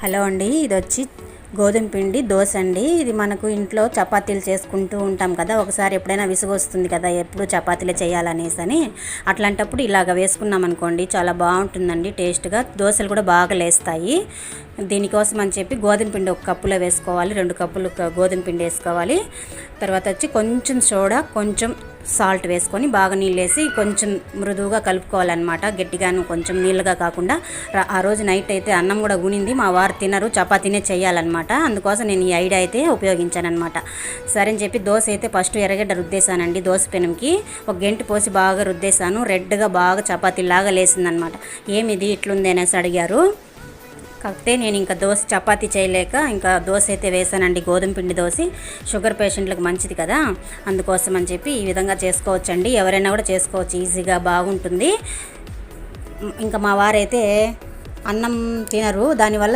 Hello అండి, ఇది వచ్చి గోధుమ పిండి దోశ అండి. ఇది మనకు ఇంట్లో చపాతీలు చేసుకుంటూ ఉంటాం కదా, ఒకసారి ఎప్పుడైనా విసుగు వస్తుంది కదా ఎప్పుడు చపాతీలే చేయాలనేసి అని. అట్లాంటప్పుడు ఇలాగ వేసుకున్నాం అనుకోండి, చాలా బాగుంటుందండి టేస్ట్గా. దోశలు కూడా బాగా లేస్తాయి. దీనికోసం అని చెప్పి గోధుమ పిండి ఒక కప్పులో వేసుకోవాలి, 2 కప్పులు గోధుమ పిండి వేసుకోవాలి. తర్వాత వచ్చి కొంచెం సోడా, కొంచెం సాల్ట్ వేసుకొని బాగా నీళ్ళు వేసి కొంచెం మృదువుగా కలుపుకోవాలన్నమాట. గట్టిగాను కొంచెం నీళ్ళుగా కాకుండా. ఆ రోజు నైట్ అయితే అన్నం కూడా ఉనింది, మా వారు తినరు, చపాతీనే చేయాలన్నమాట. అందుకోసం నేను ఈ ఐడియా అయితే ఉపయోగించాను అనమాట. సరే అని చెప్పి దోశ అయితే ఫస్ట్ ఎర్రగడ్డ రుద్దేశానండి. దోశ పెనంకి ఒక గంటి పోసి బాగా రుద్దేశాను. రెడ్గా బాగా చపాతీలాగా లేసిందనమాట. ఏమిది ఇట్లుంది అనేసి అడిగారు. కాకపోతే నేను ఇంకా దోశ చపాతీ చేయలేక ఇంకా దోశ అయితే వేసానండి. గోధుమ పిండి దోశ షుగర్ పేషెంట్లకు మంచిది కదా, అందుకోసం అని చెప్పి ఈ విధంగా చేసుకోవచ్చండి. ఎవరైనా కూడా చేసుకోవచ్చు, ఈజీగా బాగుంటుంది. ఇంకా మా వారైతే అన్నం తినరు, దానివల్ల